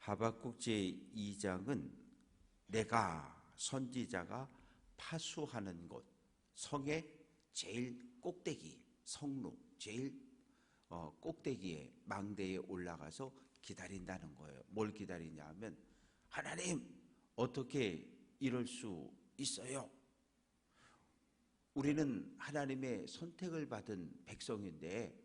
하박국 제2장은 내가 선지자가 파수하는 곳, 성의 제일 꼭대기, 성루 제일 꼭대기에 망대에 올라가서 기다린다는 거예요. 뭘 기다리냐 하면 하나님 어떻게 이럴 수 있어요? 우리는 하나님의 선택을 받은 백성인데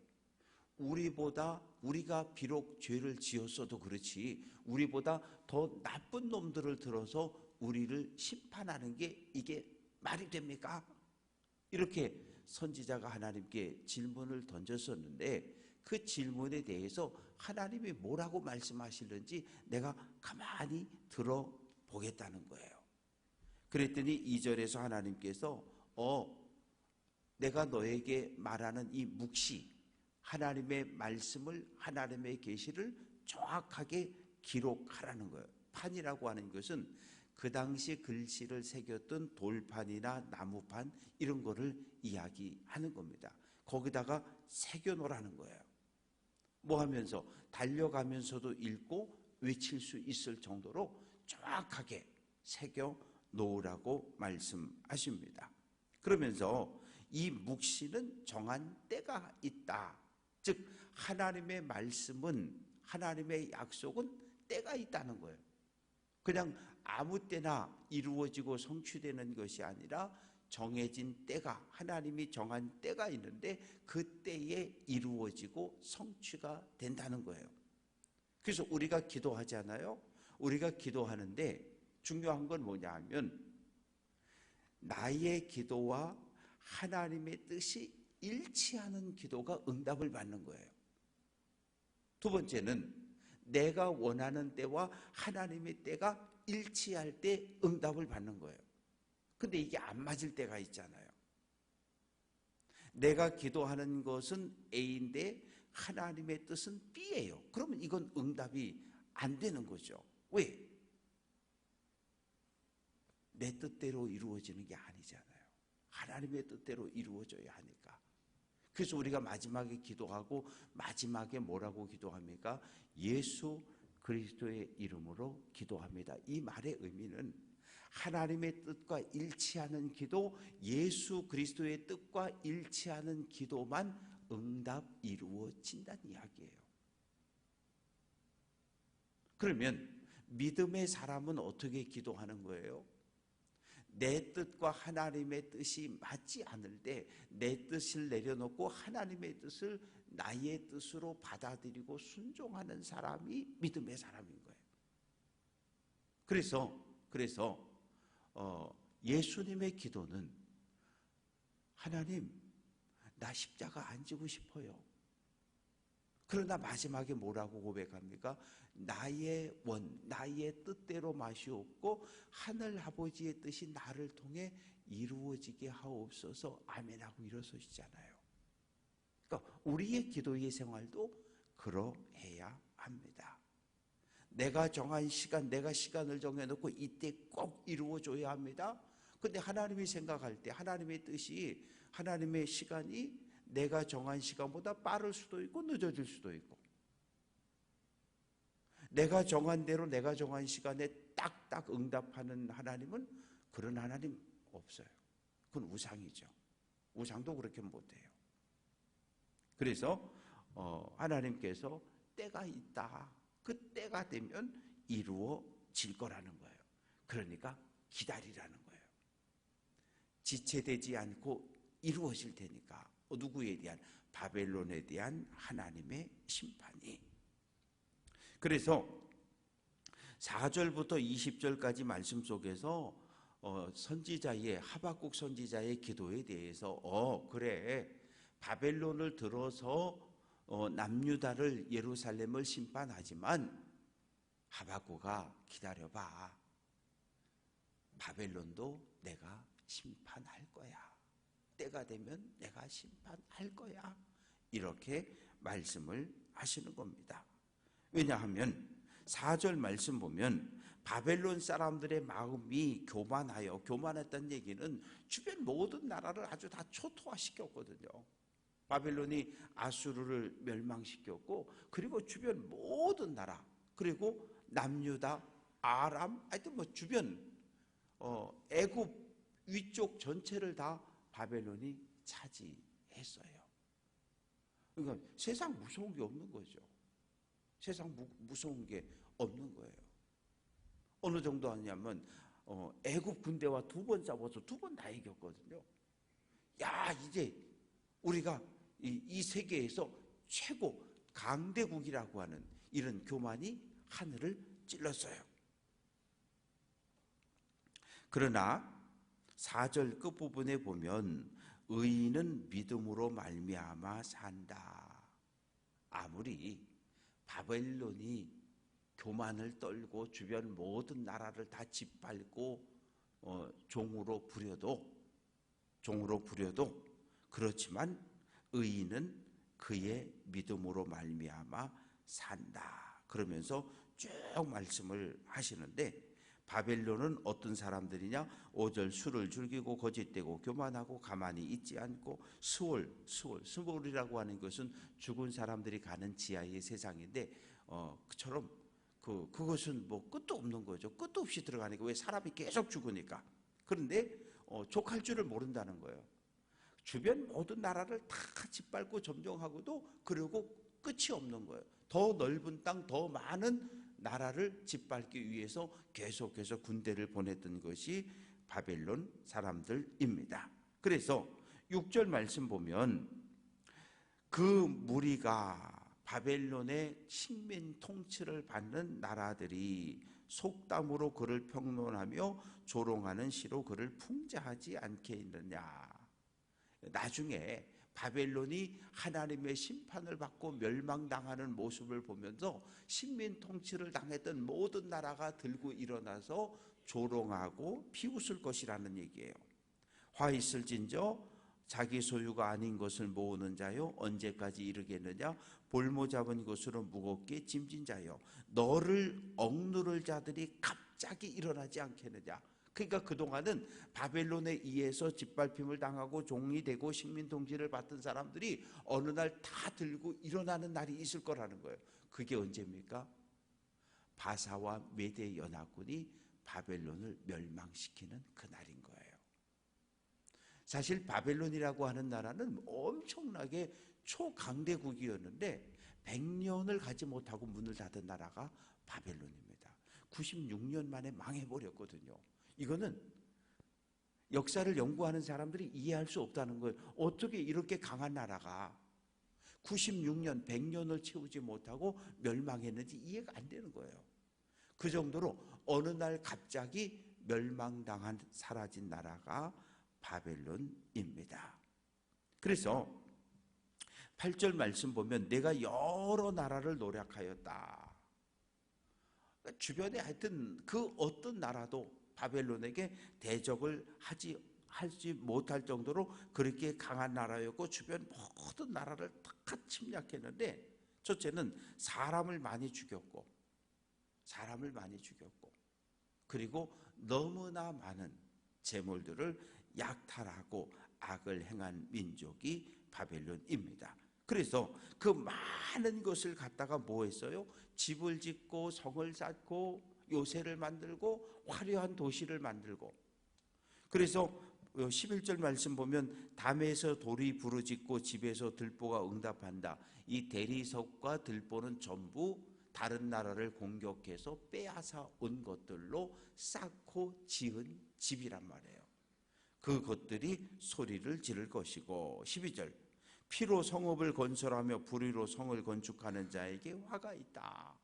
우리가 비록 죄를 지었어도 그렇지 우리보다 더 나쁜 놈들을 들어서 우리를 심판하는 게 이게 말이 됩니까? 이렇게 선지자가 하나님께 질문을 던졌었는데 그 질문에 대해서 하나님이 뭐라고 말씀하시는지 내가 가만히 들어보겠다는 거예요. 그랬더니 2절에서 하나님께서 내가 너에게 말하는 이 묵시, 하나님의 말씀을, 하나님의 계시를 정확하게 기록하라는 거예요. 판이라고 하는 것은 그 당시 글씨를 새겼던 돌판이나 나무판 이런 거를 이야기하는 겁니다. 거기다가 새겨놓으라는 거예요. 뭐 하면서 달려가면서도 읽고 외칠 수 있을 정도로 정확하게 새겨놓으라고 말씀하십니다. 그러면서 이 묵시는 정한 때가 있다. 즉 하나님의 말씀은, 하나님의 약속은 때가 있다는 거예요. 그냥 아무 때나 이루어지고 성취되는 것이 아니라 정해진 때가, 하나님이 정한 때가 있는데 그 때에 이루어지고 성취가 된다는 거예요. 그래서 우리가 기도하잖아요. 우리가 기도하는데 중요한 건 뭐냐 하면 나의 기도와 하나님의 뜻이 일치하는 기도가 응답을 받는 거예요. 두 번째는 내가 원하는 때와 하나님의 때가 일치할 때 응답을 받는 거예요. 근데 이게 안 맞을 때가 있잖아요. 내가 기도하는 것은 A인데 하나님의 뜻은 B예요. 그러면 이건 응답이 안 되는 거죠. 왜? 내 뜻대로 이루어지는 게 아니잖아요. 하나님의 뜻대로 이루어져야 하니까. 그래서 우리가 마지막에 기도하고 마지막에 뭐라고 기도합니까? 예수 그리스도의 이름으로 기도합니다. 이 말의 의미는 하나님의 뜻과 일치하는 기도, 예수 그리스도의 뜻과 일치하는 기도만 응답 이루어진다는 이야기예요. 그러면 믿음의 사람은 어떻게 기도하는 거예요? 내 뜻과 하나님의 뜻이 맞지 않을 때 내 뜻을 내려놓고 하나님의 뜻을 나의 뜻으로 받아들이고 순종하는 사람이 믿음의 사람인 거예요. 그래서 예수님의 기도는 하나님, 나 십자가 안 지고 싶어요. 그러나 마지막에 뭐라고 고백합니까? 나의 뜻대로 마시옵고 하늘 아버지의 뜻이 나를 통해 이루어지게 하옵소서. 아멘하고 일어서시잖아요. 그러니까 우리의 기도의 생활도 그러해야 합니다. 내가 정한 시간, 내가 시간을 정해놓고 이때 꼭 이루어줘야 합니다. 근데 하나님이 생각할 때 하나님의 뜻이, 하나님의 시간이 내가 정한 시간보다 빠를 수도 있고 늦어질 수도 있고, 내가 정한 대로 내가 정한 시간에 딱딱 응답하는 하나님은, 그런 하나님 없어요. 그건 우상이죠. 우상도 그렇게 못해요. 그래서 하나님께서 때가 있다. 그 때가 되면 이루어질 거라는 거예요. 그러니까 기다리라는 거예요. 지체되지 않고 이루어질 테니까. 누구에 대한? 바벨론에 대한 하나님의 심판이. 그래서 4절부터 20절까지 말씀 속에서 선지자의, 하박국 선지자의 기도에 대해서 그래, 바벨론을 들어서 남유다를, 예루살렘을 심판하지만 하박국아 기다려봐. 바벨론도 내가 심판할 거야. 때가 되면 내가 심판할 거야. 이렇게 말씀을 하시는 겁니다. 왜냐하면 4절 말씀 보면 바벨론 사람들의 마음이 교만했다는 얘기는 주변 모든 나라를 아주 다 초토화시켰거든요. 바벨론이 아수르를 멸망시켰고, 그리고 주변 모든 나라, 그리고 남유다, 아람, 하여튼 뭐 주변 애굽 위쪽 전체를 다 바벨론이 차지했어요. 그러니까 세상 무서운 게 없는 거죠. 세상 무서운 게 없는 거예요. 어느 정도 하냐면 애굽 군대와 2번 싸워서 2번 다 이겼거든요. 야, 이제 우리가 이 세계에서 최고 강대국이라고 하는 이런 교만이 하늘을 찔렀어요. 그러나 4절 끝부분에 보면 의인은 믿음으로 말미암아 산다. 아무리 바벨론이 교만을 떨고 주변 모든 나라를 다 짓밟고 종으로 부려도 그렇지만 의인은 그의 믿음으로 말미암아 산다. 그러면서 쭉 말씀을 하시는데 바벨론은 어떤 사람들이냐? 5절 술을 즐기고 거짓되고 교만하고 가만히 있지 않고 스월이라고 하는 것은 죽은 사람들이 가는 지하의 세상인데 그처럼 그것은 뭐 끝도 없는 거죠. 끝도 없이 들어가니까. 왜? 사람이 계속 죽으니까. 그런데 족할 줄을 모른다는 거예요. 주변 모든 나라를 다 짓밟고 점령하고도 그리고 끝이 없는 거예요. 더 넓은 땅, 더 많은 나라를 짓밟기 위해서 계속해서 군대를 보냈던 것이 바벨론 사람들입니다. 그래서 6절 말씀 보면 그 무리가 바벨론의 식민 통치를 받는 나라들이 속담으로 그를 평론하며 조롱하는 시로 그를 풍자하지 않겠느냐. 나중에 바벨론이 하나님의 심판을 받고 멸망당하는 모습을 보면서 식민 통치를 당했던 모든 나라가 들고 일어나서 조롱하고 비웃을 것이라는 얘기예요. 화 있을진저 자기 소유가 아닌 것을 모으는 자요, 언제까지 이르겠느냐? 볼모 잡은 것으로 무겁게 짐진 자요, 너를 억누를 자들이 갑자기 일어나지 않겠느냐? 그러니까 그동안은 바벨론에 의해서 짓밟힘을 당하고 종이 되고 식민 통치를 받던 사람들이 어느 날 다 들고 일어나는 날이 있을 거라는 거예요. 그게 언제입니까? 바사와 메대 연합군이 바벨론을 멸망시키는 그날인 거예요. 사실 바벨론이라고 하는 나라는 엄청나게 초강대국이었는데 100년을 가지 못하고 문을 닫은 나라가 바벨론입니다. 96년 만에 망해버렸거든요. 이거는 역사를 연구하는 사람들이 이해할 수 없다는 거예요. 어떻게 이렇게 강한 나라가 96년, 100년을 채우지 못하고 멸망했는지 이해가 안 되는 거예요. 그 정도로 어느 날 갑자기 멸망당한 사라진 나라가 바벨론입니다. 그래서 8절 말씀 보면 내가 여러 나라를 노략하였다. 주변에 하여튼 그 어떤 나라도 바벨론에게 대적을 하지 못할 정도로 그렇게 강한 나라였고 주변 모든 나라를 다 침략했는데, 첫째는 사람을 많이 죽였고 그리고 너무나 많은 재물들을 약탈하고 악을 행한 민족이 바벨론입니다. 그래서 그 많은 것을 갖다가 뭐 했어요? 집을 짓고 성을 쌓고 요새를 만들고 화려한 도시를 만들고. 그래서 11절 말씀 보면 담에서 돌이 부르짖고 집에서 들보가 응답한다. 이 대리석과 들보는 전부 다른 나라를 공격해서 빼앗아 온 것들로 쌓고 지은 집이란 말이에요. 그것들이 소리를 지를 것이고. 12절 피로 성읍을 건설하며 불의로 성을 건축하는 자에게 화가 있다.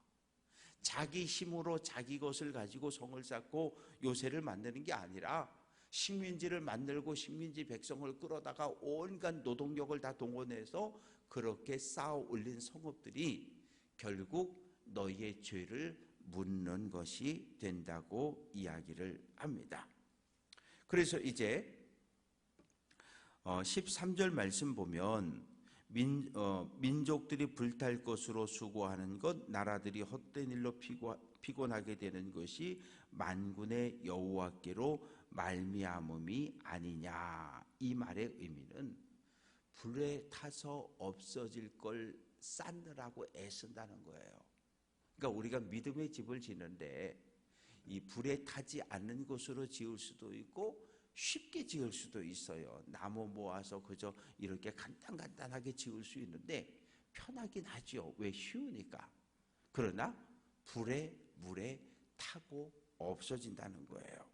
자기 힘으로 자기 것을 가지고 성을 쌓고 요새를 만드는 게 아니라 식민지를 만들고 식민지 백성을 끌어다가 온갖 노동력을 다 동원해서 그렇게 쌓아 올린 성읍들이 결국 너희의 죄를 묻는 것이 된다고 이야기를 합니다. 그래서 이제 13절 말씀 보면 민족들이 불탈 것으로 수고하는 것, 나라들이 헛된 일로 피곤하게 되는 것이 만군의 여호와께로 말미암음이 아니냐. 이 말의 의미는 불에 타서 없어질 걸 쌓느라고 애쓴다는 거예요. 그러니까 우리가 믿음의 집을 짓는데 이 불에 타지 않는 곳으로 지을 수도 있고 쉽게 지을 수도 있어요. 나무 모아서 그저 이렇게 간단하게 지을 수 있는데 편하긴 하죠. 왜? 쉬우니까. 그러나 불에 물에 타고 없어진다는 거예요.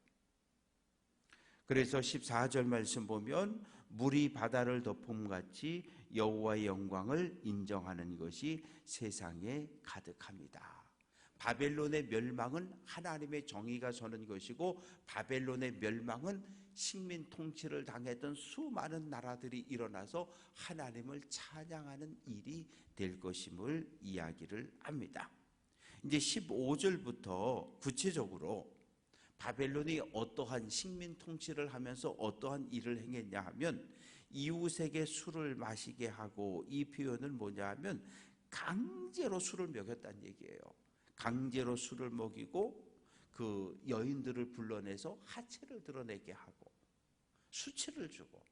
그래서 14절 말씀 보면 물이 바다를 덮음같이 여호와의 영광을 인정하는 것이 세상에 가득합니다. 바벨론의 멸망은 하나님의 정의가 서는 것이고 바벨론의 멸망은 식민 통치를 당했던 수많은 나라들이 일어나서 하나님을 찬양하는 일이 될 것임을 이야기를 합니다. 이제 15절부터 구체적으로 바벨론이 어떠한 식민 통치를 하면서 어떠한 일을 행했냐 하면 이웃에게 술을 마시게 하고, 이 표현은 뭐냐 하면 강제로 술을 먹였다는 얘기예요. 강제로 술을 먹이고 그 여인들을 불러내서 하체를 드러내게 하고 수치를 주고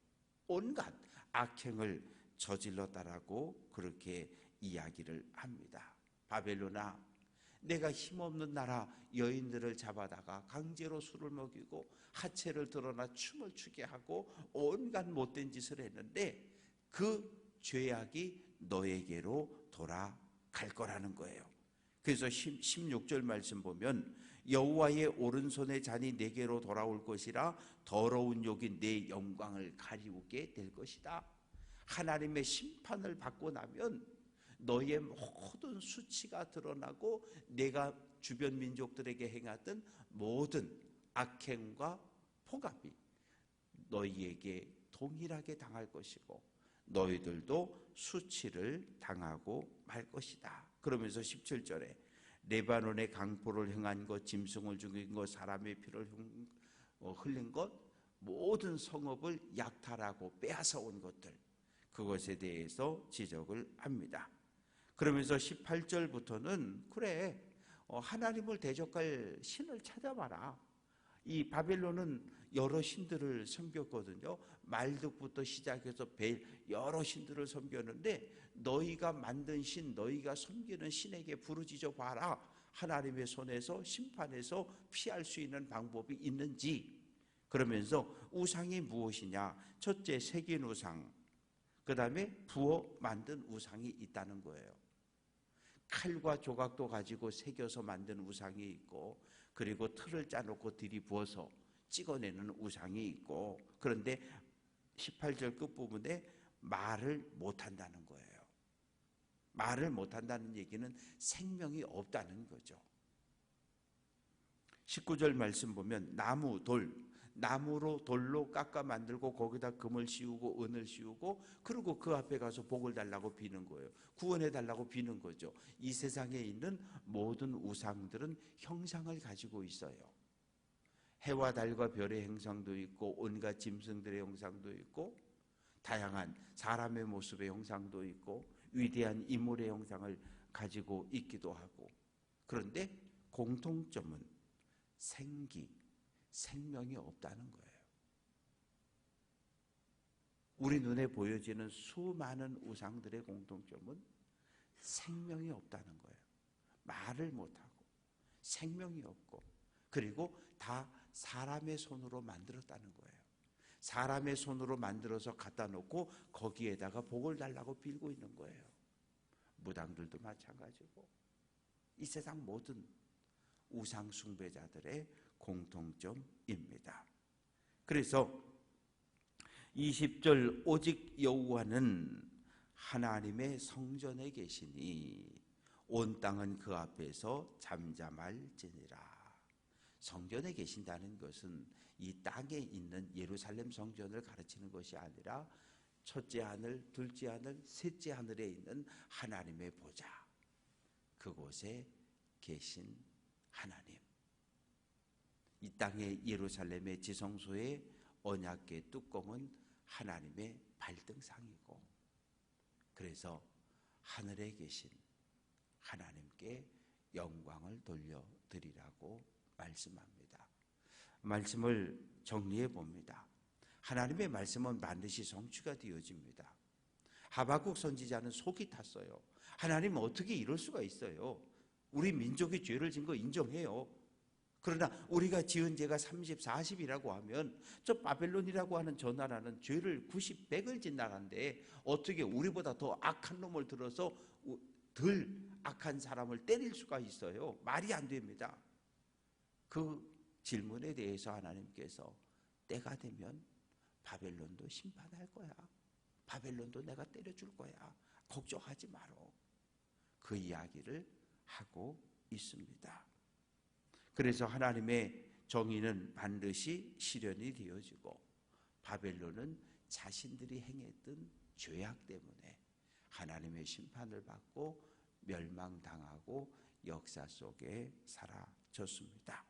온갖 악행을 저질렀다라고 그렇게 이야기를 합니다. 바벨론아, 내가 힘없는 나라 여인들을 잡아다가 강제로 술을 먹이고 하체를 드러나 춤을 추게 하고 온갖 못된 짓을 했는데 그 죄악이 너에게로 돌아갈 거라는 거예요. 그래서 16절 말씀 보면 여호와의 오른손의 잔이 내게로 돌아올 것이라 더러운 욕이 내 영광을 가리우게 될 것이다. 하나님의 심판을 받고 나면 너의 모든 수치가 드러나고 내가 주변 민족들에게 행하던 모든 악행과 폭압이 너희에게 동일하게 당할 것이고 너희들도 수치를 당하고 말 것이다. 그러면서 17절에 레바논의 강포를 행한 것, 짐승을 죽인 것, 사람의 피를 흘린 것, 모든 성읍을 약탈하고 빼앗아 온 것들, 그것에 대해서 지적을 합니다. 그러면서 18절부터는 그래, 하나님을 대적할 신을 찾아봐라. 이 바벨론은 여러 신들을 섬겼거든요. 말뚝부터 시작해서 벨, 여러 신들을 섬겼는데 너희가 만든 신, 너희가 섬기는 신에게 부르짖어 봐라. 하나님의 손에서 심판에서 피할 수 있는 방법이 있는지. 그러면서 우상이 무엇이냐? 첫째, 새긴 우상, 그 다음에 부어 만든 우상이 있다는 거예요. 칼과 조각도 가지고 새겨서 만든 우상이 있고, 그리고 틀을 짜놓고 들이부어서 찍어내는 우상이 있고, 그런데 18절 끝부분에 말을 못한다는 거예요. 말을 못한다는 얘기는 생명이 없다는 거죠. 19절 말씀 보면 나무, 돌, 나무로 돌로 깎아 만들고 거기다 금을 씌우고 은을 씌우고 그리고 그 앞에 가서 복을 달라고 비는 거예요. 구원해 달라고 비는 거죠. 이 세상에 있는 모든 우상들은 형상을 가지고 있어요. 해와 달과 별의 형상도 있고 온갖 짐승들의 형상도 있고 다양한 사람의 모습의 형상도 있고 위대한 인물의 형상을 가지고 있기도 하고, 그런데 공통점은 생명이 없다는 거예요. 우리 눈에 보여지는 수많은 우상들의 공통점은 생명이 없다는 거예요. 말을 못하고 생명이 없고, 그리고 다 사람의 손으로 만들었다는 거예요. 사람의 손으로 만들어서 갖다 놓고 거기에다가 복을 달라고 빌고 있는 거예요. 무당들도 마찬가지고 이 세상 모든 우상 숭배자들의 공통점입니다. 그래서 20절 오직 여호와는 하나님의 성전에 계시니 온 땅은 그 앞에서 잠잠할지니라. 성전에 계신다는 것은 이 땅에 있는 예루살렘 성전을 가르치는 것이 아니라 첫째 하늘, 둘째 하늘, 셋째 하늘에 있는 하나님의 보좌, 그곳에 계신 하나님. 이 땅의 예루살렘의 지성소의 언약궤 뚜껑은 하나님의 발등상이고, 그래서 하늘에 계신 하나님께 영광을 돌려드리라고 말씀합니다. 말씀을 정리해 봅니다. 하나님의 말씀은 반드시 성취가 되어집니다. 하박국 선지자는 속이 탔어요. 하나님 어떻게 이럴 수가 있어요? 우리 민족이 죄를 진 거 인정해요. 그러나 우리가 지은 죄가 30, 40이라고 하면 저 바벨론이라고 하는 저 나라는 죄를 90, 100을 진 나라인데 어떻게 우리보다 더 악한 놈을 들어서 덜 악한 사람을 때릴 수가 있어요? 말이 안 됩니다. 그 질문에 대해서 하나님께서 때가 되면 바벨론도 심판할 거야. 바벨론도 내가 때려줄 거야. 걱정하지 마라. 그 이야기를 하고 있습니다. 그래서 하나님의 정의는 반드시 실현이 되어지고 바벨론은 자신들이 행했던 죄악 때문에 하나님의 심판을 받고 멸망당하고 역사 속에 사라졌습니다.